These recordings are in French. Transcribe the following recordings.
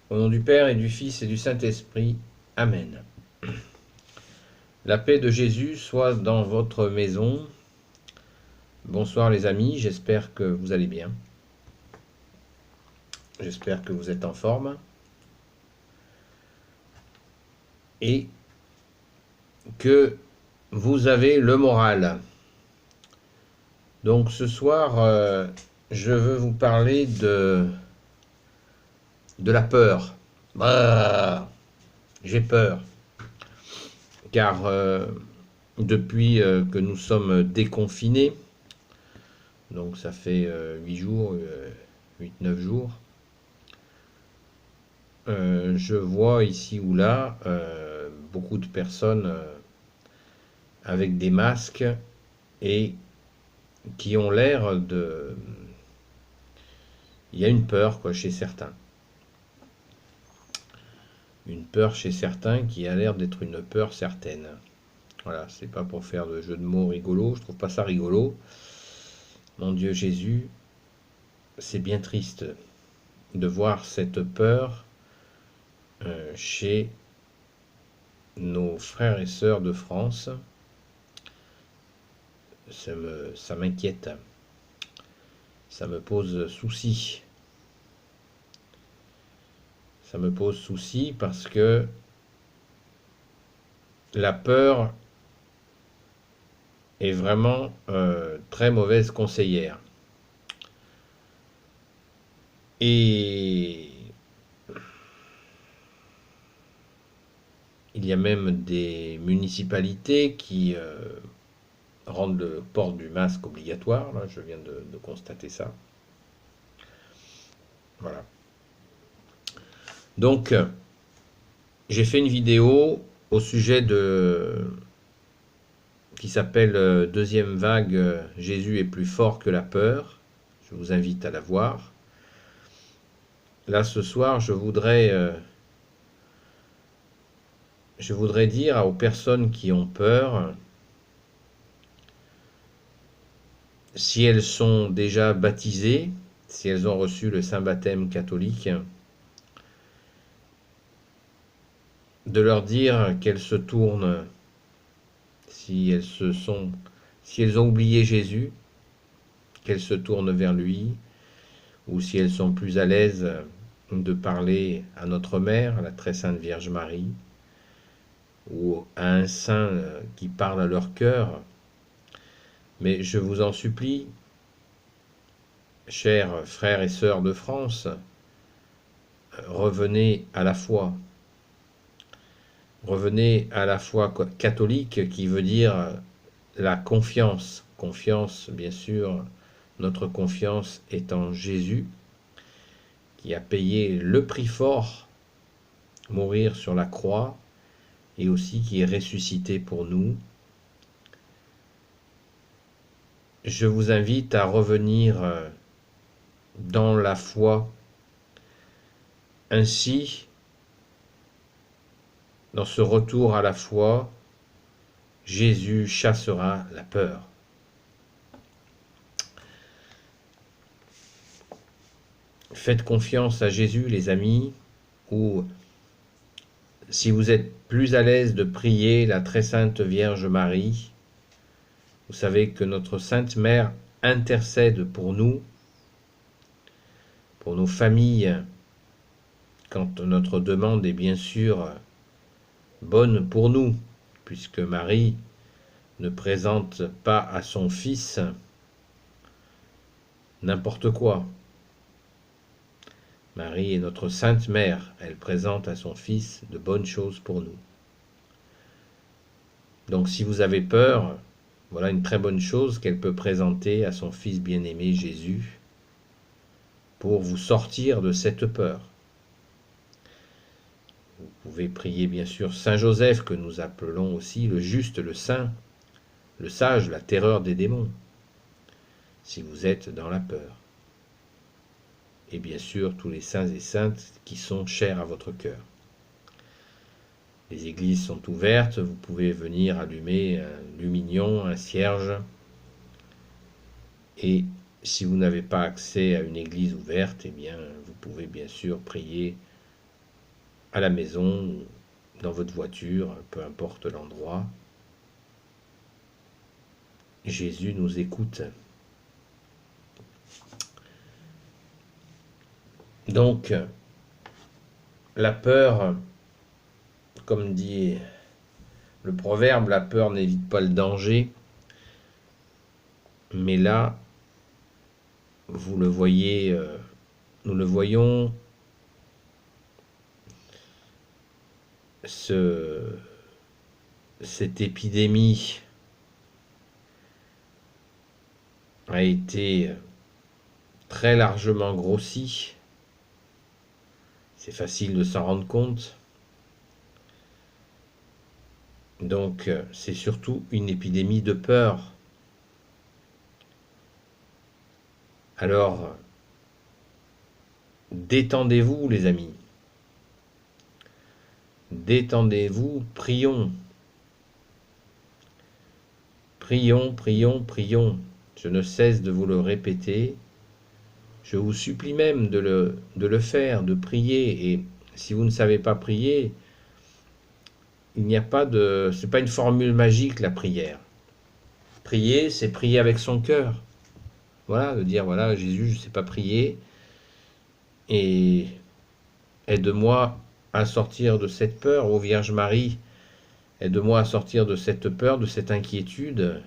Au nom du Père et du Fils et du Saint-Esprit. Amen. La paix de Jésus soit dans votre maison. Bonsoir les amis, j'espère que vous allez bien. J'espère que vous êtes en forme. Et que vous avez le moral. Donc ce soir, je veux vous parler de la peur. J'ai peur. Car depuis que nous sommes déconfinés, donc ça fait 8 jours, 8-9 jours, je vois ici ou là beaucoup de personnes avec des masques et qui ont l'air de... Il y a une peur quoi, chez certains. Une peur chez certains qui a l'air d'être une peur certaine. Voilà, c'est pas pour faire de jeu de mots rigolo, je trouve pas ça rigolo. Mon Dieu Jésus, c'est bien triste de voir cette peur chez nos frères et sœurs de France. Ça m'inquiète, ça me pose souci. Ça me pose souci parce que la peur est vraiment très mauvaise conseillère. Et il y a même des municipalités qui rendent le port du masque obligatoire. Là, je viens de constater ça. Voilà. Donc, j'ai fait une vidéo au sujet qui s'appelle Deuxième vague, Jésus est plus fort que la peur. Je vous invite à la voir. Là, ce soir, je voudrais dire aux personnes qui ont peur, si elles sont déjà baptisées, si elles ont reçu le saint baptême catholique, de leur dire qu'elles se tournent, si elles ont oublié Jésus, qu'elles se tournent vers lui, ou si elles sont plus à l'aise de parler à notre mère, la très sainte Vierge Marie, ou à un saint qui parle à leur cœur. Mais je vous en supplie, chers frères et sœurs de France, revenez à la foi. Revenez à la foi catholique qui veut dire la confiance. Confiance, bien sûr, notre confiance est en Jésus qui a payé le prix fort, mourir sur la croix, et aussi qui est ressuscité pour nous. Je vous invite à revenir dans la foi. Ainsi, dans ce retour à la foi, Jésus chassera la peur. Faites confiance à Jésus, les amis, ou si vous êtes plus à l'aise de prier la très sainte Vierge Marie, vous savez que notre Sainte Mère intercède pour nous, pour nos familles, quand notre demande est bien sûr bonne pour nous, puisque Marie ne présente pas à son Fils n'importe quoi. Marie est notre Sainte Mère, elle présente à son Fils de bonnes choses pour nous. Donc si vous avez peur, voilà une très bonne chose qu'elle peut présenter à son Fils bien-aimé Jésus pour vous sortir de cette peur. Vous pouvez prier bien sûr Saint Joseph, que nous appelons aussi le juste, le saint, le sage, la terreur des démons, si vous êtes dans la peur. Et bien sûr tous les saints et saintes qui sont chers à votre cœur. Les églises sont ouvertes, vous pouvez venir allumer un lumignon, un cierge. Et si vous n'avez pas accès à une église ouverte, eh bien, vous pouvez bien sûr prier à la maison, dans votre voiture, peu importe l'endroit. Jésus nous écoute. Donc, la peur, comme dit le proverbe, la peur n'évite pas le danger. Mais là, vous le voyez, nous le voyons, cette épidémie a été très largement grossie. C'est facile de s'en rendre compte. Donc, c'est surtout une épidémie de peur. Alors, détendez-vous, les amis. Détendez-vous, prions. Prions, prions, prions. Je ne cesse de vous le répéter. Je vous supplie même de le faire, de prier. Et si vous ne savez pas prier, il n'y a pas de... c'est pas une formule magique, la prière. Prier, c'est prier avec son cœur. Voilà, de dire, voilà, Jésus, je ne sais pas prier. Et aide-moi à sortir de cette peur. Ô Vierge Marie, aide-moi à sortir de cette peur, de cette inquiétude.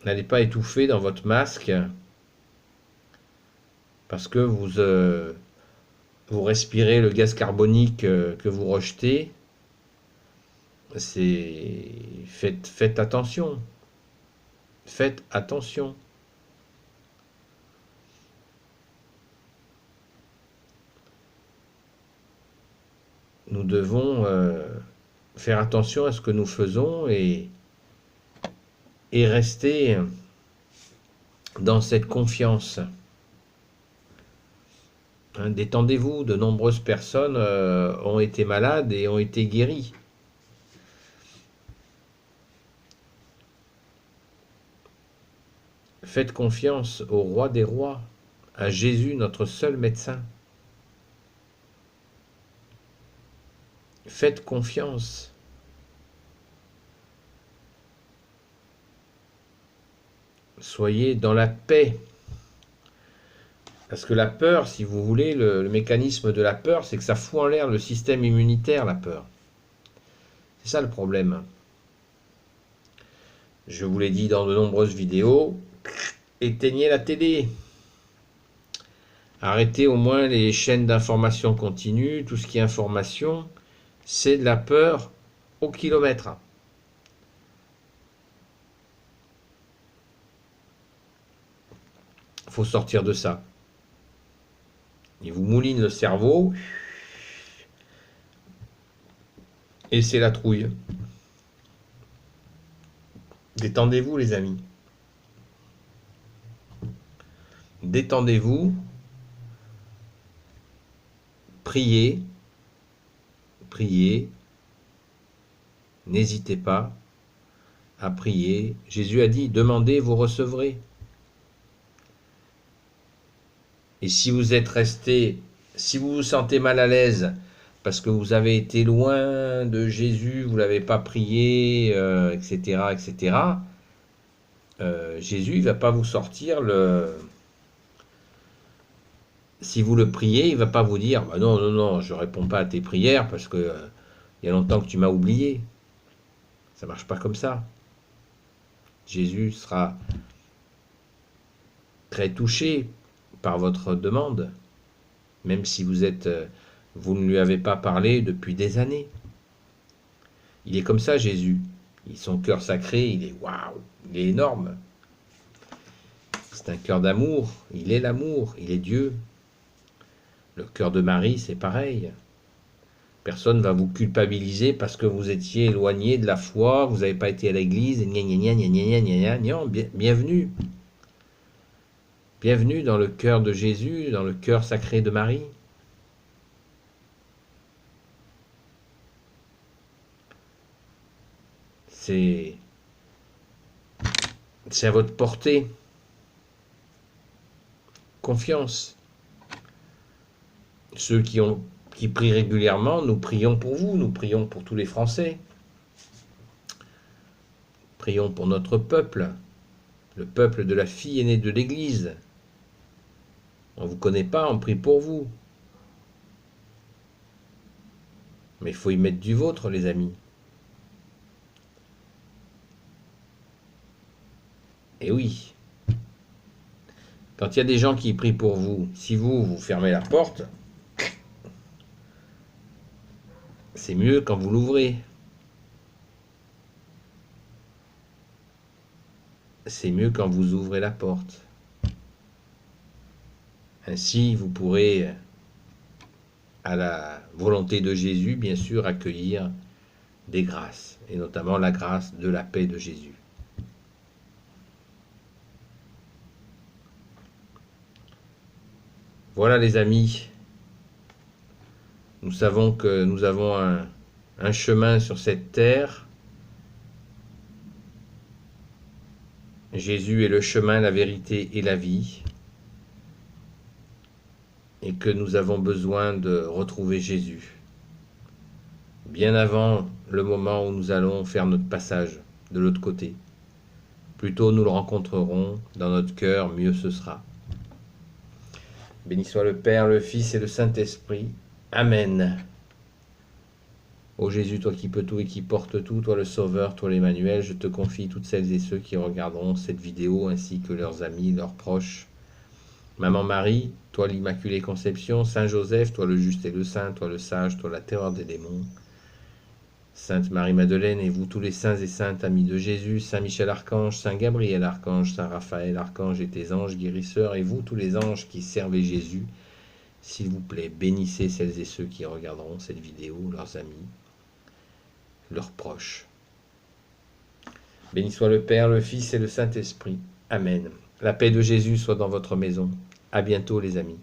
N'allez pas étouffer dans votre masque parce que vous respirez le gaz carbonique que vous rejetez. Faites attention. Faites attention. Nous devons faire attention à ce que nous faisons et rester dans cette confiance. Hein, détendez-vous, de nombreuses personnes ont été malades et ont été guéries. Faites confiance au roi des rois, à Jésus, notre seul médecin. Faites confiance. Soyez dans la paix. Parce que la peur, si vous voulez, le mécanisme de la peur, c'est que ça fout en l'air le système immunitaire, la peur. C'est ça le problème. Je vous l'ai dit dans de nombreuses vidéos, éteignez la télé. Arrêtez au moins les chaînes d'information continue, tout ce qui est information, c'est de la peur au kilomètre. Il faut sortir de ça. Il vous mouline le cerveau et c'est la trouille. Détendez-vous, les amis. Détendez-vous. Priez. Priez. N'hésitez pas à prier. Jésus a dit, demandez, vous recevrez. Et si vous êtes resté, si vous vous sentez mal à l'aise, parce que vous avez été loin de Jésus, vous ne l'avez pas prié, etc., etc., Jésus ne va pas vous sortir le... Si vous le priez, il ne va pas vous dire bah non, non, non, je ne réponds pas à tes prières parce que il y a longtemps que tu m'as oublié. Ça ne marche pas comme ça. Jésus sera très touché par votre demande, même si vous ne lui avez pas parlé depuis des années. Il est comme ça, Jésus. Son cœur sacré, il est waouh, il est énorme. C'est un cœur d'amour, il est l'amour, il est Dieu. Le cœur de Marie, c'est pareil. Personne ne va vous culpabiliser parce que vous étiez éloigné de la foi, vous n'avez pas été à l'église, et gna gna gna gna gna gna gna gna. Bienvenue. Bienvenue dans le cœur de Jésus, dans le cœur sacré de Marie. C'est à votre portée. Confiance. Ceux qui prient régulièrement, nous prions pour vous, nous prions pour tous les Français. Prions pour notre peuple, le peuple de la fille aînée de l'Église. On ne vous connaît pas, on prie pour vous. Mais il faut y mettre du vôtre, les amis. Et oui, quand il y a des gens qui prient pour vous, si vous fermez la porte, c'est mieux quand vous l'ouvrez. C'est mieux quand vous ouvrez la porte. Ainsi, vous pourrez, à la volonté de Jésus, bien sûr, accueillir des grâces, et notamment la grâce de la paix de Jésus. Voilà les amis, nous savons que nous avons un chemin sur cette terre. Jésus est le chemin, la vérité et la vie. Et que nous avons besoin de retrouver Jésus. Bien avant le moment où nous allons faire notre passage de l'autre côté. Plus tôt nous le rencontrerons dans notre cœur, mieux ce sera. Béni soit le Père, le Fils et le Saint-Esprit. Amen. Ô Jésus, toi qui peux tout et qui portes tout, toi le Sauveur, toi l'Emmanuel, je te confie toutes celles et ceux qui regarderont cette vidéo, ainsi que leurs amis, leurs proches. Maman Marie, toi l'Immaculée Conception, Saint Joseph, toi le juste et le saint, toi le sage, toi la terreur des démons. Sainte Marie-Madeleine, et vous tous les saints et saintes amis de Jésus, Saint Michel Archange, Saint Gabriel Archange, Saint Raphaël Archange et tes anges guérisseurs, et vous tous les anges qui servez Jésus, s'il vous plaît, bénissez celles et ceux qui regarderont cette vidéo, leurs amis, leurs proches. Béni soit le Père, le Fils et le Saint-Esprit. Amen. La paix de Jésus soit dans votre maison. À bientôt les amis.